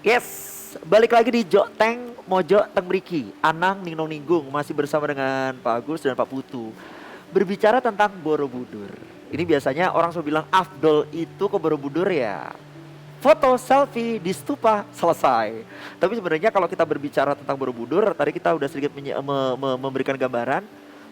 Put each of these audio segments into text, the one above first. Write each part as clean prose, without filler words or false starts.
Yes, balik lagi di Jok Teng Mojo Teng Mriki. Anang Ningnong Ninggung masih bersama dengan Pak Agus dan Pak Putu. Berbicara tentang Borobudur. Ini biasanya orang selalu bilang afdol itu ke Borobudur ya. Foto selfie di stupa selesai. Tapi sebenarnya kalau kita berbicara tentang Borobudur, tadi kita udah sedikit memberikan gambaran,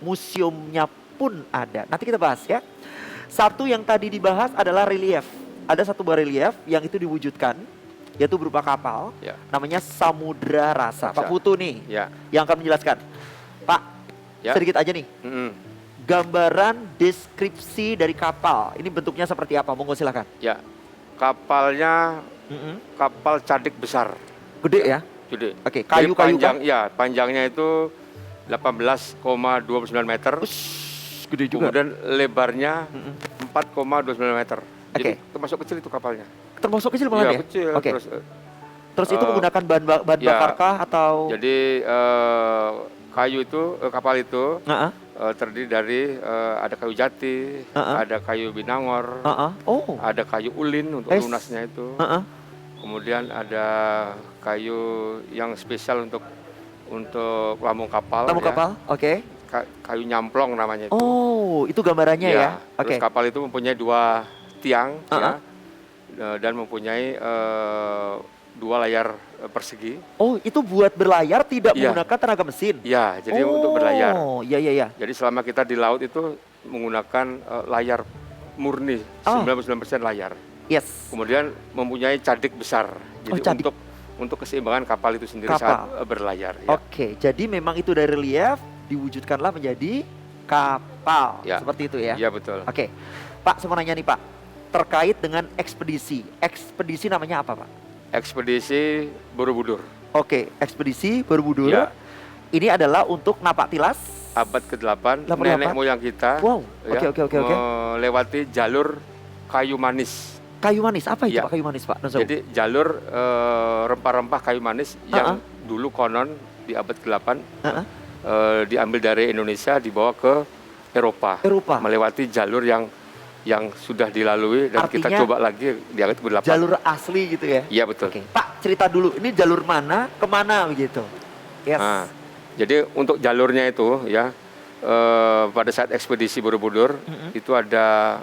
museumnya pun ada. Nanti kita bahas ya. Satu yang tadi dibahas adalah relief. Ada satu buah relief yang itu diwujudkan, yaitu berupa kapal, Ya. namanya Samudra Rasa. Pak Rasa. Putu nih, Ya. yang akan menjelaskan. Pak, Ya. sedikit aja nih, gambaran deskripsi dari kapal. Ini bentuknya seperti apa? Monggo silakan. Ya, kapalnya kapal cadik besar, Gede ya? gede. Oke, Jadi kayu-kayu panjang, kan? ya panjangnya itu 18,29 meter. Ush, gede juga. Kemudian lebarnya 4,29 meter. Jadi Oke. termasuk kecil itu kapalnya. Termasuk kecil banget Iya, ya? kecil. Oke. Terus itu eh, menggunakan bahan ya. bakar kah atau? Jadi kapal itu Heeh, terdiri dari ada kayu jati, Heeh. ada kayu binangor, heeh. Oh, ada kayu ulin untuk Es. lunasnya itu. heeh. Kemudian ada kayu yang spesial untuk lambung kapal. Tamu ya. kapal, oke. Kayu nyamplong namanya itu. Oh, itu gambarannya ya? Oke. Terus kapal itu mempunyai 2 tiang Uh-uh. dan mempunyai 2 layar persegi. Oh, itu buat berlayar tidak Iya. menggunakan tenaga mesin? Ya, jadi untuk berlayar. Oh, iya, iya, iya. Jadi selama kita di laut itu menggunakan layar murni, Oh. 99% layar. Yes. Kemudian mempunyai cadik besar. Jadi cadik. untuk keseimbangan kapal itu sendiri Kapal. saat berlayar. Ya. Oke, jadi memang itu dari relief diwujudkanlah menjadi kapal. Ya. Seperti itu ya? Iya betul. Oke. Pak, saya mau nanya nih Pak. Terkait dengan ekspedisi. Ekspedisi namanya apa Pak? Ekspedisi Borobudur. Oke, ekspedisi Borobudur. Ya. Ini adalah untuk napak tilas. Abad ke-8 8. nenek moyang kita Wow, ya, oke. melewati jalur kayu manis. Kayu manis, apa itu Ya. Pak kayu manis Pak? Nusau? Jadi jalur rempah-rempah kayu manis yang dulu konon di abad ke-8 Heeh. diambil dari Indonesia dibawa ke Eropa. Eropa. Melewati jalur yang sudah dilalui dan kita Artinya coba lagi di abad ke-8. jalur asli gitu ya? Iya betul. Oke, Pak cerita dulu, ini jalur mana, kemana begitu? Yes. Nah, jadi untuk jalurnya itu ya pada saat ekspedisi Borobudur itu ada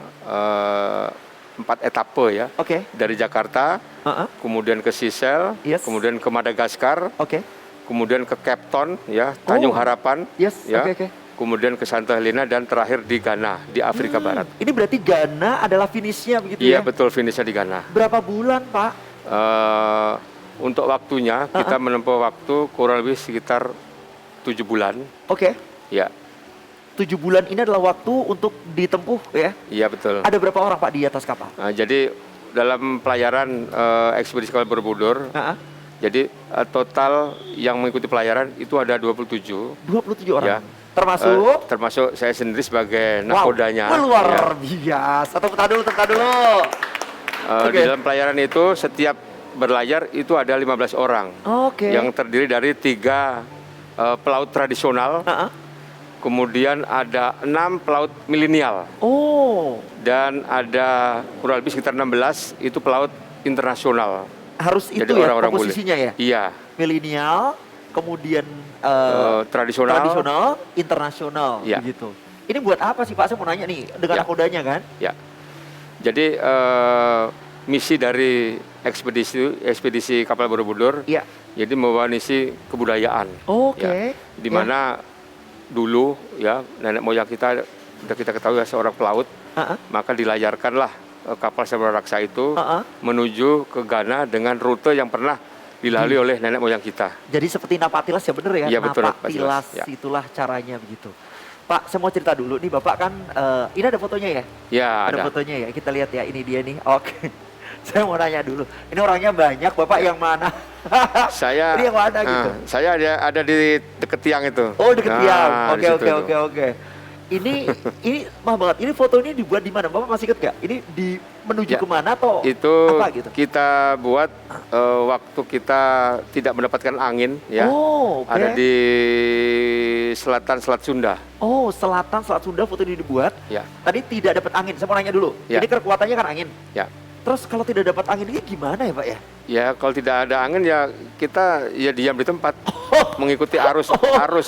4 etape ya. Oke. Dari Jakarta, Heeh. kemudian ke Seychelles, Yes. kemudian ke Madagaskar, Oke. kemudian ke Cape Town ya, Tanjung Harapan, Yes, ya. oke. Kemudian ke Santa Helena dan terakhir di Ghana di Afrika Barat. Ini berarti Ghana adalah finishnya begitu Iya ya? betul, finishnya di Ghana. Berapa bulan Pak? Untuk waktunya kita menempuh waktu kurang lebih sekitar 7 bulan. Oke. Ya, 7 bulan ini adalah waktu untuk ditempuh ya? iya betul. Ada berapa orang Pak di atas kapal? Nah, jadi dalam pelayaran ekspedisi kapal Borobudur, Heeh. jadi total yang mengikuti pelayaran itu ada 27. 27 orang. Ya. Termasuk Termasuk saya sendiri sebagai nakodanya. Wow, luar Ya. biasa. Tepuk tangan dulu. Oke. Di dalam pelayaran itu setiap berlayar itu ada 15 orang Oke. yang terdiri dari 3 pelaut tradisional, Heeh. kemudian ada 6 pelaut milenial Oh, dan ada kurang lebih sekitar 16 itu pelaut internasional. harus itu Jadi ya orang-orang bule. komposisinya ya? Iya, Milenial, kemudian tradisional. tradisional, internasional, Ya. begitu. Ini buat apa sih Pak? Saya mau nanya nih, dengan Ya. nakodanya kan? Ya. Jadi misi dari ekspedisi kapal Borobudur, Iya. jadi membawa misi kebudayaan. Oke. Ya, di mana dulu ya nenek moyang kita sudah kita ketahui seorang pelaut, Heeh. maka dilayarkanlah kapal Samudra Raksa itu Heeh. menuju ke Ghana dengan rute yang pernah dilalui oleh nenek moyang kita. Jadi seperti napak tilas ya bener ya? Iya, betul, napak napak tilas, tilas, ya. itulah caranya begitu. Pak, saya mau cerita dulu nih Bapak kan, ini ada fotonya ya? Ya, Ada ada. fotonya ya, kita lihat ya, ini dia nih. Oke. Saya mau nanya dulu, ini orangnya banyak, Bapak yang mana? Saya Ini yang mana gitu? Saya ada di dekat tiang itu. Oh, deket tiang. Nah, Oke, di situ oke, tuh. oke, oke. Ini mah banget. Ini foto ini dibuat di mana? Bapak masih ingat gak? Ini menuju Ya, kemana atau Itu apa gitu? kita buat waktu kita tidak mendapatkan angin ya. Oh, oke. Ada di selatan Selat Sunda. Oh, selatan Selat Sunda foto ini dibuat. Ya, Tadi tidak dapat angin. Saya mau nanya dulu. Ya. Ini kekuatannya kan angin. ya. Terus kalau tidak dapat angin ini gimana ya Pak ya? Ya kalau tidak ada angin ya kita ya diam di tempat mengikuti arus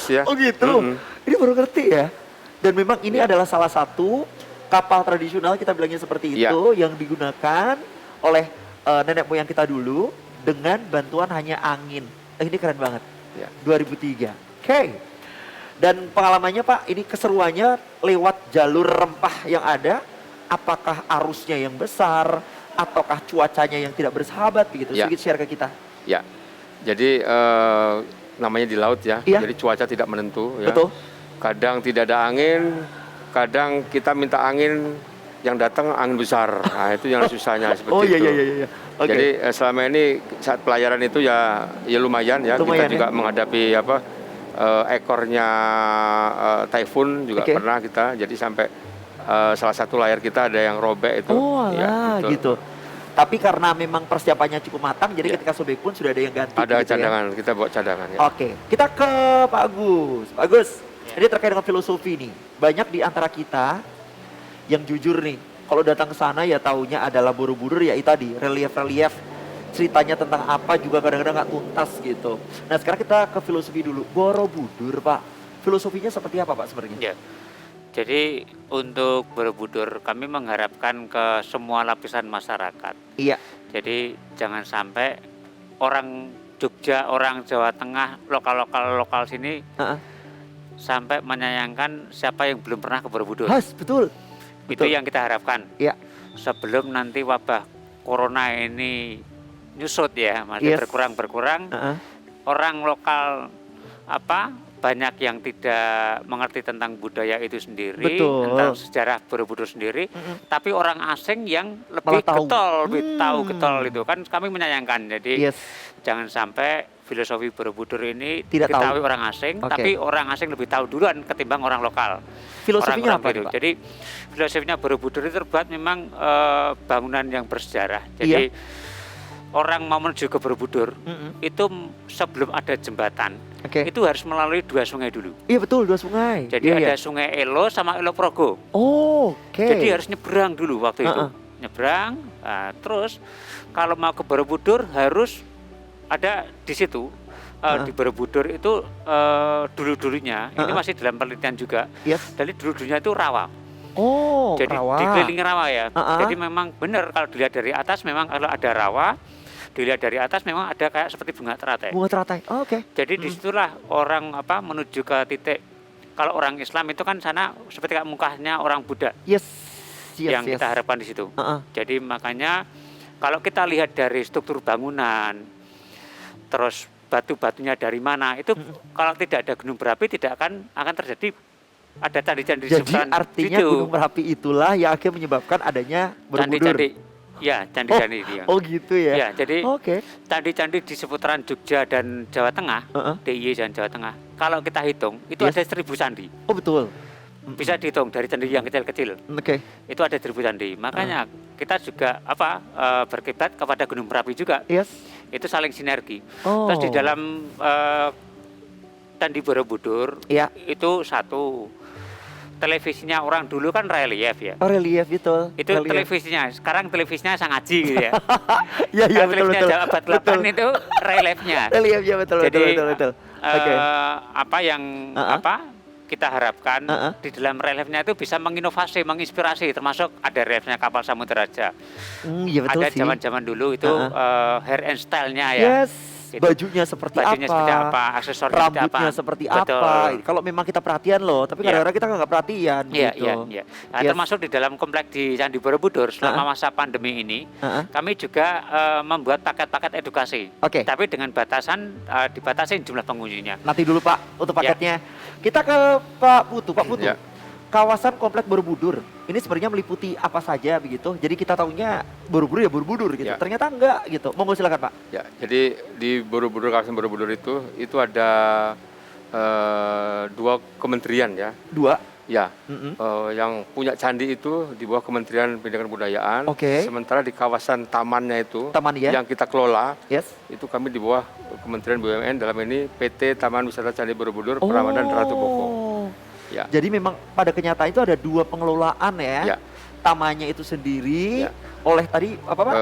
ya. Oh gitu. Ini baru ngerti ya. Dan memang ini adalah salah satu kapal tradisional kita bilangnya seperti itu yang digunakan oleh nenek moyang kita dulu dengan bantuan hanya angin. Ini keren banget. Ya. 2003. Oke. Dan pengalamannya Pak, ini keseruannya lewat jalur rempah yang ada. Apakah arusnya yang besar ataukah cuacanya yang tidak bersahabat begitu? Sedikit share ke kita. Ya. Jadi namanya di laut ya. Jadi cuaca tidak menentu ya. Betul. Kadang tidak ada angin, kadang kita minta angin yang datang angin besar. Nah, itu yang susahnya seperti itu. Iya. Okay. Jadi selama ini saat pelayaran itu ya lumayan ya. Kita juga menghadapi ekornya typhoon juga pernah kita. Jadi sampai salah satu layar kita ada yang robek itu. Oh alah, gitu. Tapi karena memang persiapannya cukup matang, jadi ketika sobek pun sudah ada yang ganti. Ada gitu cadangan, ya? kita bawa cadangan. Ya. Oke, kita ke Pak Agus. Pak Agus, ini terkait dengan filosofi nih. Banyak di antara kita yang jujur nih, kalau datang ke sana ya taunya adalah Borobudur ya itu tadi, relief-relief. Ceritanya tentang apa juga kadang-kadang nggak tuntas gitu. Nah sekarang kita ke filosofi dulu. Borobudur Pak, filosofinya seperti apa Pak sebenarnya? Ya. Jadi untuk Borobudur kami mengharapkan ke semua lapisan masyarakat. Iya. Jadi jangan sampai orang Jogja, orang Jawa Tengah, lokal sini sampai menyayangkan siapa yang belum pernah ke Borobudur. Betul. Itu yang kita harapkan. Iya. Sebelum nanti wabah corona ini nyusut ya, masih berkurang. Orang lokal banyak yang tidak mengerti tentang budaya itu sendiri, tentang sejarah Borobudur sendiri, tapi orang asing yang lebih tahu getol itu kan kami menyayangkan. Jadi jangan sampai filosofi Borobudur ini diketahui orang asing, tapi orang asing lebih tahu duluan ketimbang orang lokal. Filosofinya apa itu? Pak? Jadi filosofinya Borobudur itu terbuat memang bangunan yang bersejarah. Jadi orang mau menuju ke Borobudur itu sebelum ada jembatan itu harus melalui 2 sungai dulu. Iya betul, 2 sungai. Jadi ada Sungai Elo sama Elo Progo. Jadi harus nyebrang dulu waktu itu. Nyebrang, terus kalau mau ke Borobudur harus ada di situ. Di Borobudur itu dulu-dulunya ini masih dalam penelitian juga. Jadi dulu-dulunya itu rawa. Jadi dikelilingi rawa ya. Jadi memang benar kalau dilihat dari atas memang kalau ada rawa, dilihat dari atas memang ada kayak seperti bunga teratai. Jadi disitulah orang menuju ke titik. Kalau orang Islam itu kan sana seperti kayak mukanya orang Buddha. Yang kita harapkan di situ. Jadi makanya kalau kita lihat dari struktur bangunan, terus batu-batunya dari mana itu kalau tidak ada gunung berapi tidak akan terjadi ada candi-candi di seberang. Jadi artinya gunung berapi itulah yang akhirnya menyebabkan adanya Borobudur. Candi-candi. Ya, candi-candi dia. Gitu ya. Ya, jadi candi-candi di seputaran Jogja dan Jawa Tengah, DIY dan Jawa Tengah. Kalau kita hitung, itu ada 1000 candi. Betul. Bisa dihitung dari candi yang kecil-kecil. Itu ada 1000 candi. Makanya kita juga berkiblat kepada gunung berapi juga. Itu saling sinergi. Terus di dalam Candi Borobudur itu satu. Televisinya orang dulu kan relief ya. Relief betul. Itu televisinya. Sekarang televisinya Sangaji gitu ya. Iya betul. Televisinya abad 8 itu reliefnya. Reliefnya betul. Jadi, betul. Apa yang kita harapkan di dalam reliefnya itu bisa menginovasi, menginspirasi, termasuk ada reliefnya kapal Samuderaja. Iya betul ada sih. zaman-zaman dulu itu hair and style-nya ya. Bajunya seperti apa, aksesorisnya rambutnya seperti apa. Kalau memang kita perhatian loh, tapi kadang-kadang kita nggak perhatian. Iya. Nah, termasuk di dalam komplek di Candi Borobudur selama masa pandemi ini, kami juga membuat paket-paket edukasi. Tapi dengan batasan dibatasi jumlah pengunjungnya. Nanti dulu Pak untuk paketnya. Kita ke Pak Putu. Kawasan komplek Borobudur ini sebenarnya meliputi apa saja begitu. Jadi kita tahunya Borobudur ya Borobudur gitu. Ternyata enggak gitu. Monggo silakan Pak. Ya, jadi di Borobudur, kawasan Borobudur itu ada 2 kementerian ya. 2? Ya, yang punya candi itu di bawah Kementerian Pendidikan dan Kebudayaan. Sementara di kawasan tamannya itu yang kita kelola, itu kami di bawah Kementerian BUMN, dalam ini PT Taman Wisata Candi Borobudur, Prambanan Ratu Boko. Jadi memang pada kenyataan itu ada 2 pengelolaan ya. Tamannya itu sendiri, oleh tadi apa Pak?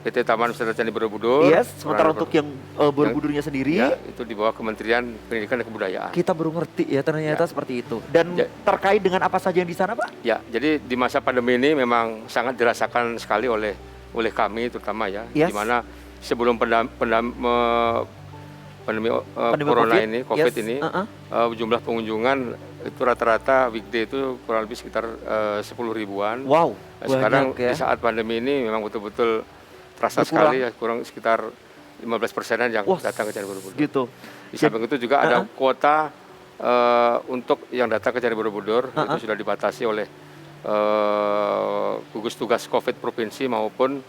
PT Taman Wisata Candi Borobudur. Yes, sementara untuk yang Borobudurnya sendiri ya, itu di bawah Kementerian Pendidikan dan Kebudayaan. Kita baru ngerti ya ternyata seperti itu. Dan terkait dengan apa saja yang di sana Pak? Ya, jadi di masa pandemi ini memang sangat dirasakan sekali oleh kami terutama ya, di mana sebelum pandemi corona ini, COVID ini, jumlah pengunjungan itu rata-rata weekday itu kurang lebih sekitar 10 ribuan. Wow. Sekarang di saat pandemi ini memang betul-betul terasa sekali ya, kurang sekitar 15%-an yang datang ke Candi Borobudur. Gitu. Di samping itu juga ada kuota untuk yang datang ke Candi Borobudur itu sudah dibatasi oleh gugus tugas COVID provinsi maupun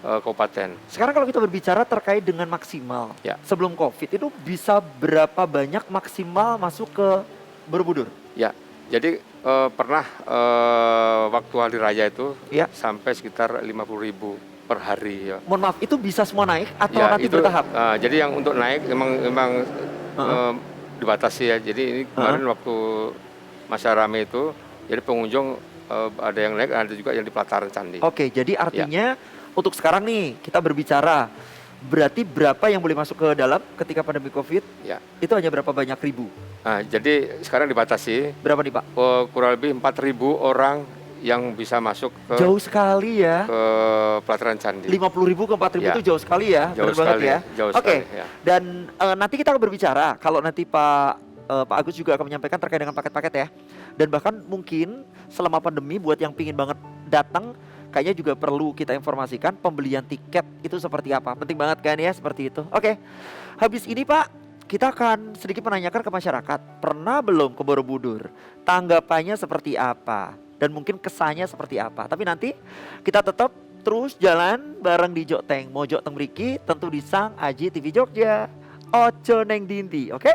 kabupaten. Sekarang kalau kita berbicara terkait dengan maksimal, sebelum COVID itu bisa berapa banyak maksimal masuk ke Borobudur? Ya, jadi pernah waktu hari raya itu sampai sekitar 50.000 per hari. Ya. Mohon maaf, itu bisa semua naik atau nanti itu, bertahap? Jadi yang untuk naik memang dibatasi ya. Jadi ini kemarin waktu masa rame itu, jadi pengunjung ada yang naik, ada juga yang di pelataran candi. Oke, jadi artinya untuk sekarang nih kita berbicara, berarti berapa yang boleh masuk ke dalam ketika pandemi COVID? Ya. Itu hanya berapa banyak ribu? Nah, jadi sekarang dibatasi. Berapa nih Pak? Kurang lebih 4.000 orang yang bisa masuk ke jauh sekali ya ke pelataran candi. 50.000 ke 4.000 itu jauh sekali ya, jauh sekali, banget ya. Oke. Ya. Dan nanti kita akan berbicara kalau nanti Pak Agus juga akan menyampaikan terkait dengan paket-paket ya. Dan bahkan mungkin selama pandemi buat yang pingin banget datang, kayaknya juga perlu kita informasikan pembelian tiket itu seperti apa. Penting banget kan ya seperti itu. Oke. Habis ini Pak, kita akan sedikit menanyakan ke masyarakat, pernah belum ke Borobudur? Tanggapannya seperti apa? Dan mungkin kesannya seperti apa. Tapi nanti kita tetap terus jalan bareng di Jok Teng. Mojok Teng Mriki tentu di Sang Aji TV Jogja. Ojo neng dindi, oke?